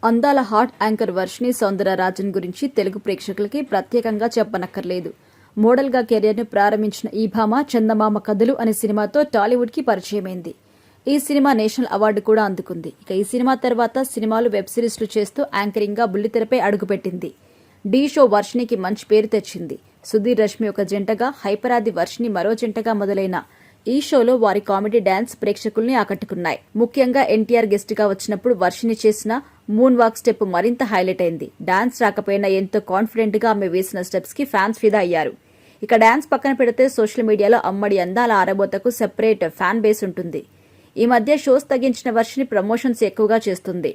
అందాల hot anchor Varshini Soundararajan గురించి తెలుగు ప్రేక్షకులకి ప్రత్యేకంగా చెప్పనక్కర్లేదు. మోడల్గా కెరీర్ను ప్రారంభించిన ఈ భామ చందమామ కథలు అనే సినిమాతో టాలీవుడ్కి పరిచయమైంది. ఈ సినిమా నేషనల్ అవార్డు కూడా అందుకుంది. ఇక ఈ సినిమా తర్వాత సినిమాలు, వెబ్ సిరీస్లు చేస్తూ యాంకరింగ్గా బుల్లితెరపై అడుగుపెట్టింది. ఢీ షో వర్షిణికి మంచి పేరు తెచ్చింది. సుధీర్, రష్మి ఒక జంటగా, హైపరాది, వర్షిణి మరో జంటగా మొదలైన ఈ షోలో వారి కామెడీ డాన్స్ ప్రేక్షకుల్ని ఆకట్టుకున్నాయి. ముఖ్యంగా ఎన్టీఆర్ గెస్ట్ గా వచ్చినప్పుడు వర్షిణి చేసిన మూన్ వాక్ స్టెప్ మరింత హైలైట్ అయింది. డాన్స్ రాకపోయినా ఎంతో కాన్ఫిడెంట్ గా ఆమె వేసిన స్టెప్స్ కి ఫ్యాన్స్ ఫిదా అయ్యారు. ఇక డాన్స్ పక్కన పెడితే సోషల్ మీడియాలో అమ్మడి అందాల ఆరబోతకు సెపరేట్ ఫ్యాన్ బేస్ ఉంటుంది. ఈ మధ్య షోస్ తగ్గించిన వర్షిణి ప్రమోషన్స్ ఎక్కువగా చేస్తుంది.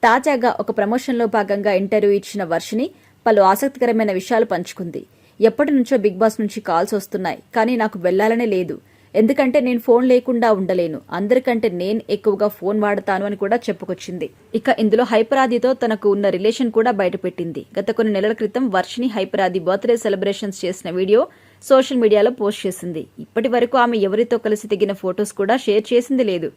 తాజాగా ఒక ప్రమోషన్లో భాగంగా ఇంటర్వ్యూ ఇచ్చిన వర్షిణి పలు ఆసక్తికరమైన విషయాలు పంచుకుంది. ఎప్పటి నుంచో బిగ్ బాస్ నుంచి కాల్స్ వస్తున్నాయి, కానీ నాకు వెళ్లాలనే లేదు. ఎందుకంటే నేను ఫోన్ లేకుండా ఉండలేను. అందరికంటే నేను ఎక్కువగా ఫోన్ వాడతాను అని కూడా చెప్పుకొచ్చింది. ఇక ఇందులో హైపరాదితో తనకు ఉన్న రిలేషన్ కూడా బయటపెట్టింది. గత కొన్ని నెలల క్రితం వర్షిణి హైపరాది బర్త్డే సెలబ్రేషన్స్ చేసిన వీడియో సోషల్ మీడియాలో పోస్ట్ చేసింది. ఇప్పటి వరకు ఆమె ఎవరితో కలిసి దిగిన ఫొటోస్ కూడా షేర్ చేసింది లేదు.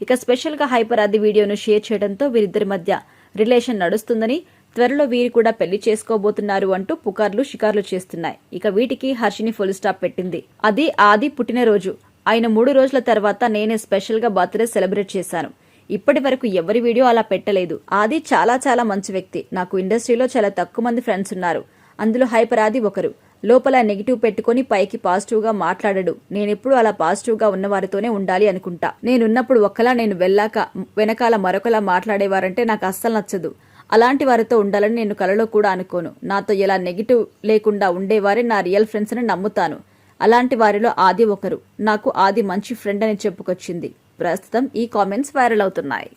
ఇక స్పెషల్ గా హైపరాది వీడియోను షేర్ చేయడంతో వీరిద్దరి మధ్య రిలేషన్ నడుస్తుందని, త్వరలో వీరు కూడా పెళ్లి చేసుకోబోతున్నారు అంటూ పుకార్లు షికార్లు చేస్తున్నాయి. ఇక వీటికి హర్షిని ఫుల్ స్టాప్ పెట్టింది. అది ఆది పుట్టినరోజు ఆయన 3 రోజుల తర్వాత నేనే స్పెషల్ గా బర్త్డే సెలబ్రేట్ చేశాను. ఇప్పటి వరకు ఎవరి వీడియో అలా పెట్టలేదు. ఆది చాలా చాలా మంచి వ్యక్తి. నాకు ఇండస్ట్రీలో చాలా తక్కువ మంది ఫ్రెండ్స్ ఉన్నారు. అందులో హైపర్ ఆది ఒకరు. లోపల నెగిటివ్ పెట్టుకుని పైకి పాజిటివ్ గా మాట్లాడడు. నేనెప్పుడు అలా పాజిటివ్ గా ఉన్నవారితోనే ఉండాలి అనుకుంటా. నేనున్నప్పుడు ఒక్కలా, నేను వెళ్ళాక వెనకాల మరొకలా మాట్లాడేవారంటే నాకు అస్సలు నచ్చదు. అలాంటి వారితో ఉండాలని నేను కలలో కూడా అనుకోను. నాతో ఎలా నెగిటివ్ లేకుండా ఉండేవారే నా రియల్ ఫ్రెండ్స్ అని నమ్ముతాను. అలాంటి వారిలో ఆది ఒకరు. నాకు ఆది మంచి ఫ్రెండ్ అని చెప్పుకొచ్చింది. ప్రస్తుతం ఈ కామెంట్స్ వైరల్ అవుతున్నాయి.